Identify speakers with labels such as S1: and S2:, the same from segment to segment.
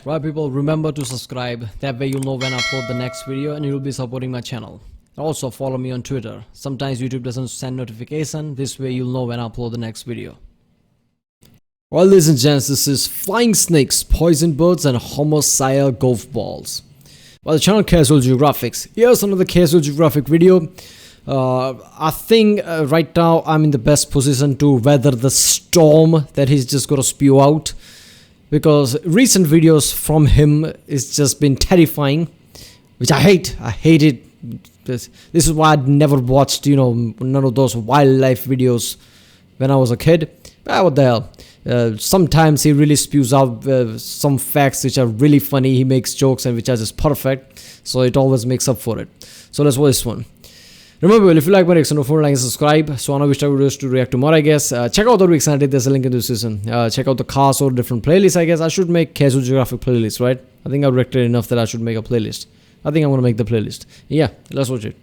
S1: Right people, remember to subscribe, that way you'll know when I upload the next video and you'll be supporting my channel. Also follow me on Twitter. Sometimes YouTube doesn't send notification, this way you'll know when I upload the next video. Well ladies and gents, this is flying snakes, poison birds and homicidal golf balls. Well, the channel Casual Geographics. Here's another Casual Geographic video. I think right now I'm in the best position to weather the storm that he's just gonna spew out, because recent videos from him is just been terrifying, which I hate. I hate it. This is why I never watched, none of those wildlife videos when I was a kid. What the hell? Sometimes he really spews out some facts which are really funny. He makes jokes and which are just perfect, so it always makes up for it. So let's watch this one. Remember, if you like my reaction, don't forget to like and subscribe. So I know which videos to react to more, I guess. Check out the reaction I did. There's a link in the description. Check out the cars or different playlists, I guess. I should make Casual Geographic playlist, right? I think I've reacted enough that I should make a playlist. I think I'm gonna make the playlist. Yeah, let's watch it.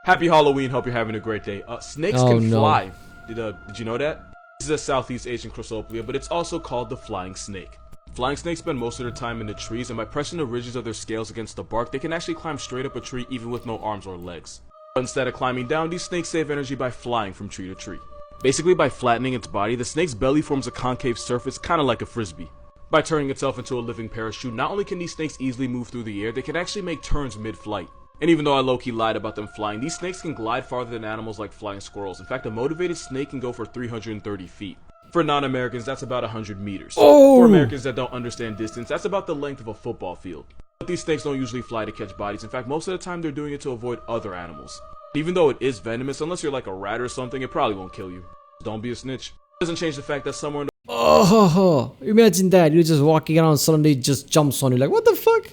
S2: Happy Halloween. Hope you're having a great day. Snakes can fly. Did you know that? This is a Southeast Asian Chrysoplia, but it's also called the flying snake. Flying snakes spend most of their time in the trees, and by pressing the ridges of their scales against the bark, they can actually climb straight up a tree even with no arms or legs. But instead of climbing down, these snakes save energy by flying from tree to tree. Basically, by flattening its body, the snake's belly forms a concave surface, kind of like a frisbee. By turning itself into a living parachute, not only can these snakes easily move through the air, they can actually make turns mid-flight. And even though I low-key lied about them flying, these snakes can glide farther than animals like flying squirrels. In fact, a motivated snake can go for 330 feet. For non-Americans, that's about 100 meters.
S1: Oh.
S2: For Americans that don't understand distance, that's about the length of a football field. But these snakes don't usually fly to catch bodies. In fact, most of the time they're doing it to avoid other animals. Even though it is venomous, unless you're like a rat or something, it probably won't kill you. Don't be a snitch. It doesn't change the fact that somewhere in
S1: imagine that. You're just walking around, suddenly it just jumps on you like, what the fuck?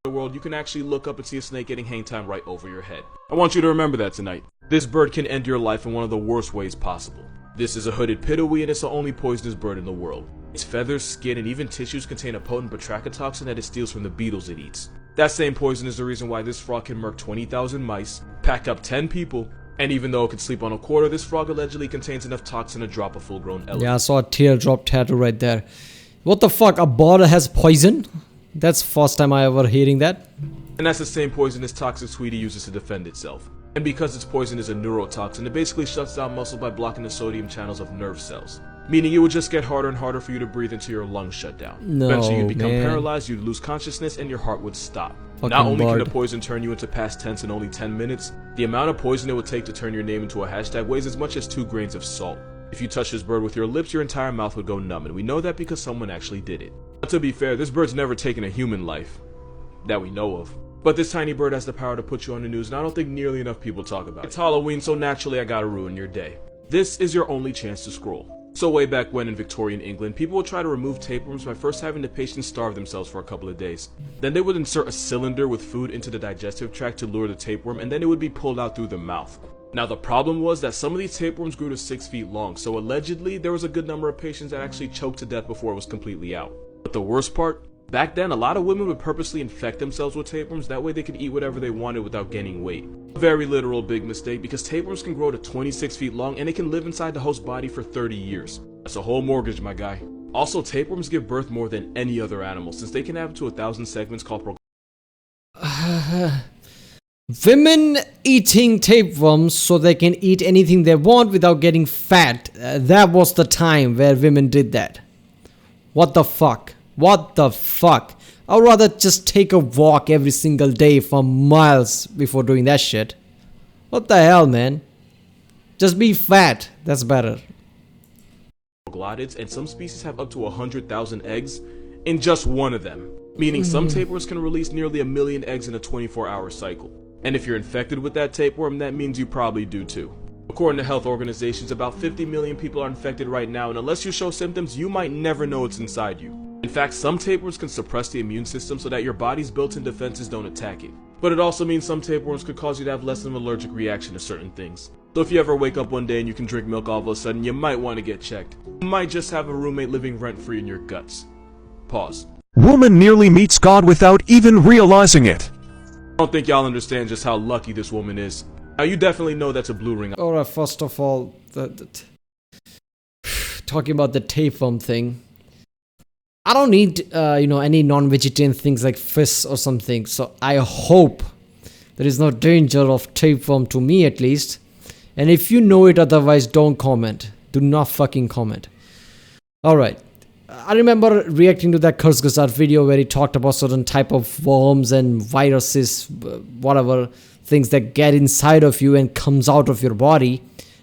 S2: the world, you can actually look up and see a snake getting hang time right over your head. I want you to remember that tonight. This bird can end your life in one of the worst ways possible. This is a hooded pitohui, and it's the only poisonous bird in the world. Its feathers, skin, and even tissues contain a potent batrachotoxin that it steals from the beetles it eats. That same poison is the reason why this frog can murk 20,000 mice, pack up 10 people, and even though it could sleep on a quarter, this frog allegedly contains enough toxin to drop a full-grown elephant.
S1: Yeah, I saw a teardrop tattoo right there. What the fuck? A bird has poison? That's first time I ever hearing that.
S2: And that's the same poison this toxic sweetie uses to defend itself. And because its poison is a neurotoxin, it basically shuts down muscle by blocking the sodium channels of nerve cells. Meaning it would just get harder and harder for you to breathe until your lungs shut down.
S1: No,
S2: eventually you'd become
S1: man.
S2: paralyzed, you'd lose consciousness, and your heart would stop.
S1: Fucking
S2: Not only
S1: bird.
S2: can the poison turn you into past tense in only 10 minutes, the amount of poison it would take to turn your name into a hashtag weighs as much as 2 grains of salt. If you touch this bird with your lips, your entire mouth would go numb, and we know that because someone actually did it. But to be fair, this bird's never taken a human life. That we know of. But this tiny bird has the power to put you on the news, and I don't think nearly enough people talk about it. It's Halloween, so naturally I gotta ruin your day. This is your only chance to scroll. So way back when in Victorian England, people would try to remove tapeworms by first having the patients starve themselves for a couple of days. Then they would insert a cylinder with food into the digestive tract to lure the tapeworm, and then it would be pulled out through the mouth. Now the problem was that some of these tapeworms grew to 6 feet long, so allegedly there was a good number of patients that actually choked to death before it was completely out. But the worst part? Back then, a lot of women would purposely infect themselves with tapeworms, that way they could eat whatever they wanted without gaining weight. A very literal big mistake, because tapeworms can grow to 26 feet long and they can live inside the host body for 30 years. That's a whole mortgage, my guy. Also, tapeworms give birth more than any other animal, since they can have up to 1,000 segments called
S1: Women eating tapeworms so they can eat anything they want without getting fat. That was the time where women did that. What the fuck? What the fuck? I'd rather just take a walk every single day for miles before doing that shit. What the hell, man? Just be fat. That's better.
S2: Glottids, and some species have up to 100,000 eggs in just one of them. Meaning some tapeworms can release nearly 1 million eggs in a 24-hour cycle. And if you're infected with that tapeworm, that means you probably do too. According to health organizations, about 50 million people are infected right now, and unless you show symptoms, you might never know it's inside you. In fact, some tapeworms can suppress the immune system so that your body's built-in defenses don't attack it. But it also means some tapeworms could cause you to have less of an allergic reaction to certain things. So if you ever wake up one day and you can drink milk all of a sudden, you might want to get checked. You might just have a roommate living rent-free in your guts. Pause.
S3: Woman nearly meets God without even realizing it.
S2: I don't think y'all understand just how lucky this woman is. Now you definitely know that's a blue ring.
S1: Alright, first of all, talking about the tapeworm thing. I don't need any non-vegetarian things like fish or something. So I hope there is no danger of tapeworm, to me at least. And if you know it otherwise, don't comment. Do not fucking comment. Alright. I remember reacting to that Kurzgesagt video where he talked about certain type of worms and viruses, whatever things that get inside of you and comes out of your body.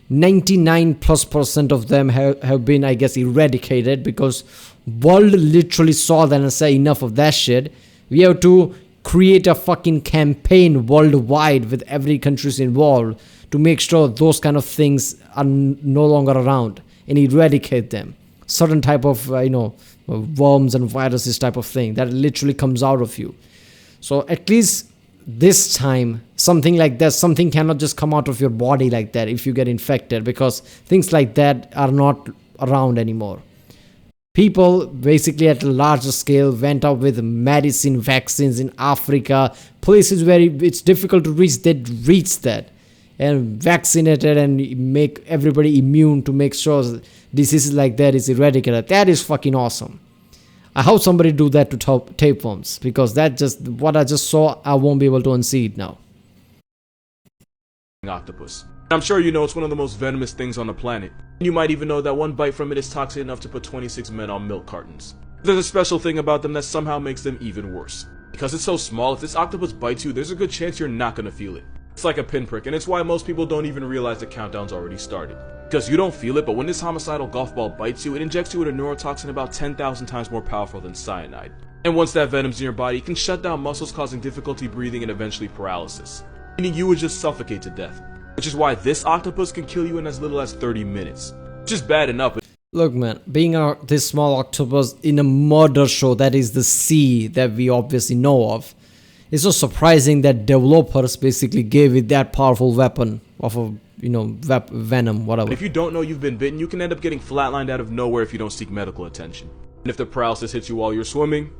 S1: 99+% of them have been, I guess, eradicated because world literally saw that and said enough of that shit. We have to create a fucking campaign worldwide with every countries involved to make sure those kind of things are no longer around and eradicate them. Certain type of worms and viruses type of thing that literally comes out of you. So at least this time something like that, something cannot just come out of your body like that if you get infected, because things like that are not around anymore. People basically at a larger scale went out with medicine, vaccines in Africa, places where it's difficult to reach, they reach that and vaccinated and make everybody immune to make sure diseases like that is eradicated. That is fucking awesome. I hope somebody do that to tapeworms, because that just, what I just saw, I won't be able to unsee it now.
S2: Octopus. I'm sure you know it's one of the most venomous things on the planet. You might even know that one bite from it is toxic enough to put 26 men on milk cartons. There's a special thing about them that somehow makes them even worse. Because it's so small, if this octopus bites you, there's a good chance you're not gonna feel it. It's like a pinprick, and it's why most people don't even realize the countdown's already started. Because you don't feel it, but when this homicidal golf ball bites you, it injects you with a neurotoxin about 10,000 times more powerful than cyanide. And once that venom's in your body, it can shut down muscles, causing difficulty breathing and eventually paralysis. Meaning you would just suffocate to death. Which is why this octopus can kill you in as little as 30 minutes. Just bad enough.
S1: Look man, being this small octopus in a murder show that is the sea that we obviously know of, it's so surprising that developers basically gave it that powerful weapon of a venom, whatever.
S2: If you don't know you've been bitten, you can end up getting flatlined out of nowhere if you don't seek medical attention. And if the paralysis hits you while you're swimming,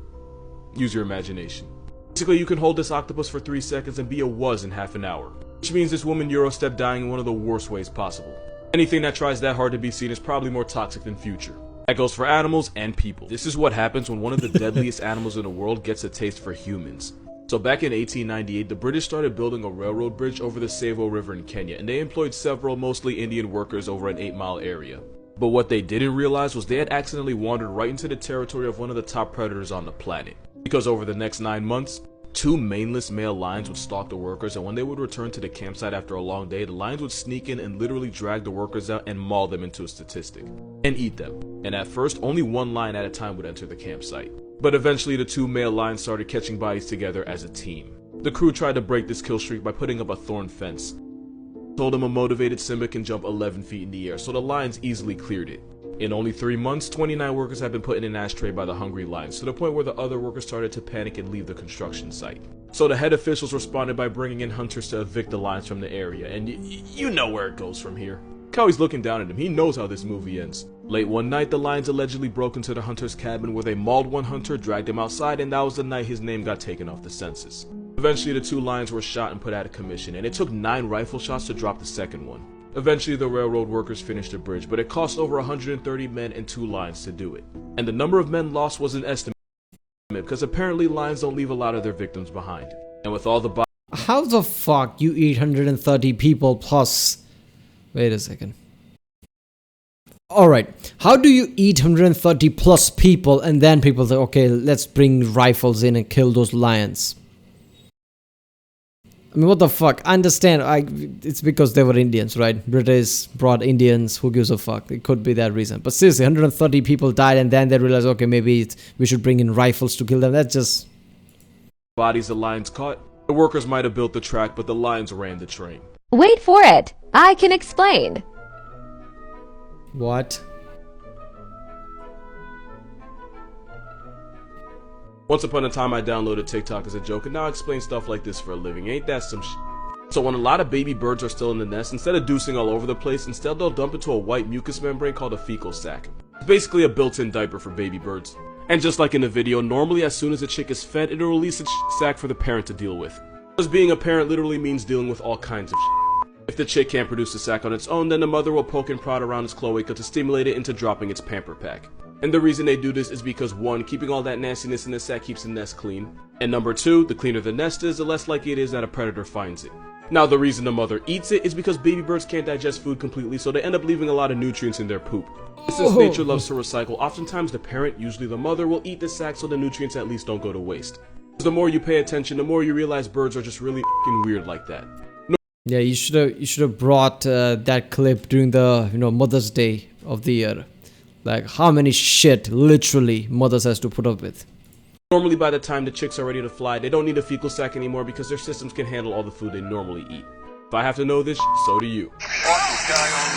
S2: use your imagination. Basically, you can hold this octopus for 3 seconds and be a was in half an hour. Which means this woman Eurostep dying in one of the worst ways possible. Anything that tries that hard to be seen is probably more toxic than future. That goes for animals and people. This is what happens when one of the deadliest animals in the world gets a taste for humans. So back in 1898, the British started building a railroad bridge over the Tsavo River in Kenya, and they employed several mostly Indian workers over an 8-mile area. But what they didn't realize was they had accidentally wandered right into the territory of one of the top predators on the planet. Because over the next 9 months, 2 maneless male lions would stalk the workers, and when they would return to the campsite after a long day, the lions would sneak in and literally drag the workers out and maul them into a statistic, and eat them. And at first, only 1 lion at a time would enter the campsite. But eventually the 2 male lions started catching bodies together as a team. The crew tried to break this kill streak by putting up a thorn fence. Told them a motivated Simba can jump 11 feet in the air, so the lions easily cleared it. In only 3 months, 29 workers had been put in an ashtray by the hungry lions, to the point where the other workers started to panic and leave the construction site. So the head officials responded by bringing in hunters to evict the lions from the area, and you know where it goes from here. Cowie's looking down at him, he knows how this movie ends. Late one night, the lions allegedly broke into the hunter's cabin where they mauled one hunter, dragged him outside, and that was the night his name got taken off the census. Eventually the 2 lions were shot and put out of commission, and it took 9 rifle shots to drop the second one. Eventually the railroad workers finished the bridge, but it cost over 130 men and 2 lions to do it. And the number of men lost was an estimate, because apparently lions don't leave a lot of their victims behind. And with all the bodies...
S1: How the fuck you eat 130 people plus... Wait a second. Alright, how do you eat 130 plus people and then people say, okay, let's bring rifles in and kill those lions? I mean, what the fuck? I understand, it's because they were Indians, right? British brought Indians, who gives a fuck? It could be that reason. But seriously, 130 people died and then they realized, okay, maybe we should bring in rifles to kill them. That's just...
S2: Bodies the lions caught. The workers might have built the track, but the lions ran the train.
S4: Wait for it. I can explain.
S1: What?
S2: Once upon a time I downloaded TikTok as a joke, and now I explain stuff like this for a living. Ain't that some shit? So when a lot of baby birds are still in the nest, instead of deucing all over the place, instead they'll dump into a white mucus membrane called a fecal sac. It's basically a built-in diaper for baby birds. And just like in the video, normally as soon as a chick is fed, it'll release a sac for the parent to deal with. Because being a parent literally means dealing with all kinds of shit. If the chick can't produce the sac on its own, then the mother will poke and prod around its cloaca to stimulate it into dropping its pamper pack. And the reason they do this is because 1, keeping all that nastiness in the sack keeps the nest clean, and number 2, the cleaner the nest is, the less likely it is that a predator finds it. Now the reason the mother eats it is because baby birds can't digest food completely, so they end up leaving a lot of nutrients in their poop. Since nature loves to recycle, oftentimes the parent, usually the mother, will eat the sack so the nutrients at least don't go to waste. The more you pay attention, the more you realize birds are just really f***ing weird like that.
S1: Yeah, you should have brought that clip during the Mother's Day of the year. Like how many shit literally mothers has to put up with.
S2: Normally by the time the chicks are ready to fly, they don't need a fecal sac anymore because their systems can handle all the food they normally eat. If I have to know this, so do you.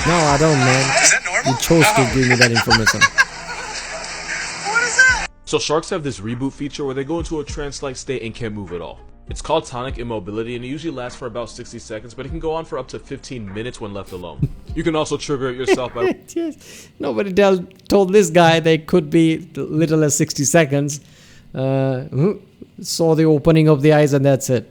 S1: No, I don't, man.
S5: Is that normal?
S1: You chose to give me that information.
S5: What is that?
S2: So sharks have this reboot feature where they go into a trance-like state and can't move at all. It's called tonic immobility and it usually lasts for about 60 seconds, but it can go on for up to 15 minutes when left alone. You can also trigger it yourself by...
S1: Yes. Nobody told this guy they could be little as 60 seconds. Saw the opening of the eyes and that's it.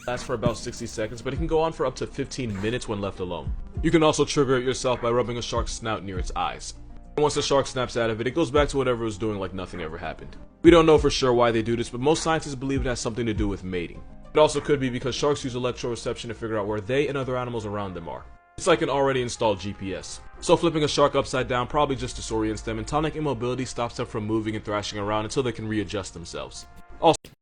S2: Lasts for about 60 seconds, but it can go on for up to 15 minutes when left alone. You can also trigger it yourself by rubbing a shark's snout near its eyes. And once the shark snaps out of it, it goes back to whatever it was doing like nothing ever happened. We don't know for sure why they do this, but most scientists believe it has something to do with mating. It also could be because sharks use electroreception to figure out where they and other animals around them are. It's like an already installed GPS. So flipping a shark upside down probably just disorients them, and tonic immobility stops them from moving and thrashing around until they can readjust themselves.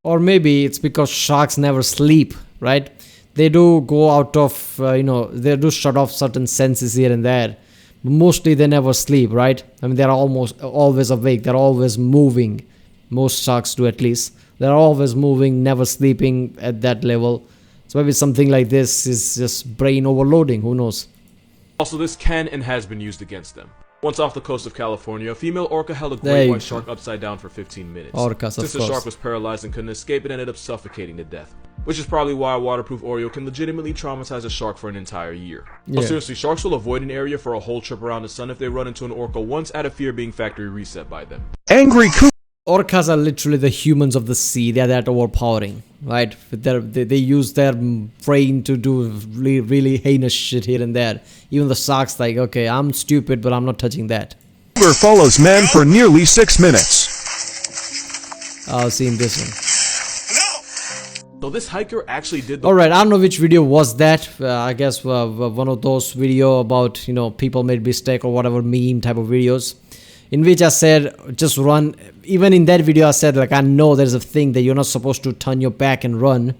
S1: Or maybe it's because sharks never sleep, right? They do go out of, they do shut off certain senses here and there. But mostly they never sleep, right? I mean, they're almost always awake. They're always moving. Most sharks do at least. They're always moving, never sleeping at that level. So maybe something like this is just brain overloading. Who knows?
S2: Also, this can and has been used against them. Once off the coast of California, a female orca held a
S1: There
S2: great
S1: you
S2: white
S1: go.
S2: shark upside down for 15 minutes.
S1: Orcas, of
S2: Since the
S1: course.
S2: shark was paralyzed and couldn't escape, it ended up suffocating to death. Which is probably why a waterproof Oreo can legitimately traumatize a shark for an entire year.
S1: Yeah.
S2: Oh, seriously, sharks will avoid an area for a whole trip around the sun if they run into an orca once out of fear of being factory reset by them.
S3: Angry
S1: Orcas are literally the humans of the sea. They're that overpowering, right? They use their brain to do really heinous shit here and there. Even the shark's like, okay, I'm stupid, but I'm not touching that.
S3: cougar follows man for nearly 6 minutes.
S1: I've seen this one.
S2: So this hiker actually did the
S1: Alright, I don't know which video was that. I guess one of those video about, people made mistake or whatever meme type of videos. In which I said, just run. Even in that video I said, like, I know there's a thing that you're not supposed to turn your back and run.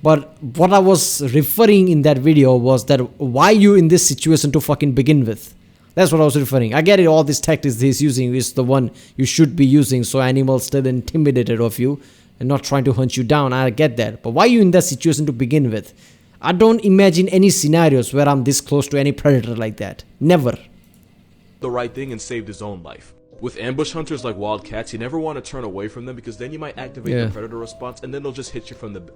S1: But what I was referring in that video was that why you in this situation to fucking begin with. That's what I was referring. I get it, all this tactics he's using is the one you should be using so animals still intimidated of you and not trying to hunt you down. I get that. But why are you in that situation to begin with? I don't imagine any scenarios where I'm this close to any predator like that. Never.
S2: the right thing and saved his own life. With ambush hunters like wildcats, you never want to turn away from them because then you might activate the predator response and then they'll just hit you from the...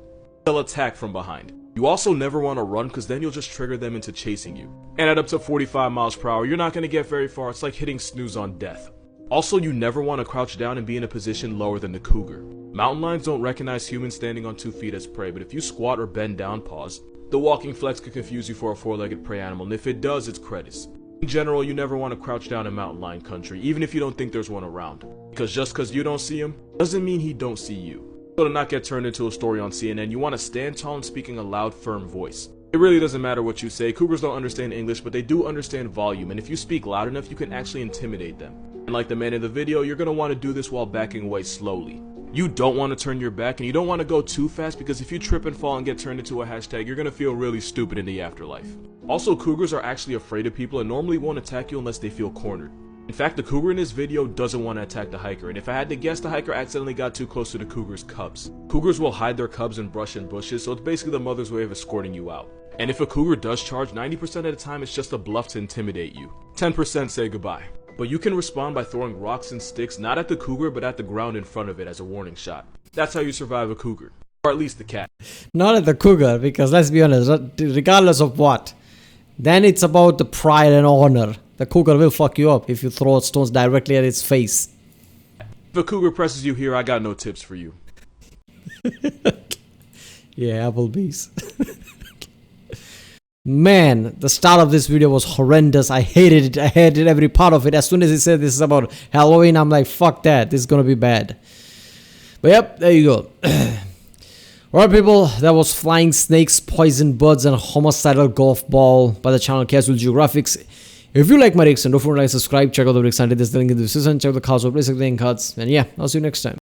S2: They'll attack from behind. You also never want to run because then you'll just trigger them into chasing you. And at up to 45 miles per hour, you're not going to get very far. It's like hitting snooze on death. Also, you never want to crouch down and be in a position lower than the cougar. Mountain lions don't recognize humans standing on 2 feet as prey, but if you squat or bend down, pause, the walking flex could confuse you for a 4-legged prey animal, and if it does, it's credits. In general, you never want to crouch down in mountain lion country, even if you don't think there's one around. Because just because you don't see him, doesn't mean he don't see you. So to not get turned into a story on CNN, you want to stand tall and speaking a loud, firm voice. It really doesn't matter what you say. Cougars don't understand English, but they do understand volume, and if you speak loud enough, you can actually intimidate them. And like the man in the video, you're going to want to do this while backing away slowly. You don't want to turn your back, and you don't want to go too fast, because if you trip and fall and get turned into a hashtag, you're going to feel really stupid in the afterlife. Also, cougars are actually afraid of people and normally won't attack you unless they feel cornered. In fact, the cougar in this video doesn't want to attack the hiker, and if I had to guess, the hiker accidentally got too close to the cougar's cubs. Cougars will hide their cubs in brush and bushes, so it's basically the mother's way of escorting you out. And if a cougar does charge, 90% of the time it's just a bluff to intimidate you. 10% say goodbye. But you can respond by throwing rocks and sticks, not at the cougar, but at the ground in front of it as a warning shot. That's how you survive a cougar. Or at least the cat.
S1: Not at the cougar, because let's be honest, regardless of what, then it's about the pride and honor. The cougar will fuck you up if you throw stones directly at its face.
S2: If a cougar presses you here, I got no tips for you.
S1: Yeah, Applebee's. Man, the start of this video was horrendous. I hated it. I hated every part of it. As soon as it said this is about Halloween, I'm like, fuck that. This is gonna be bad. But yep, there you go. Alright people, that was Flying Snakes, Poison Birds and Homicidal Golf Ball by the channel Casual Geographics. If you like my reaction, don't forget to like, subscribe, check out the reaction. There's the link in the description, check out the cards, or place the link cards. And yeah, I'll see you next time.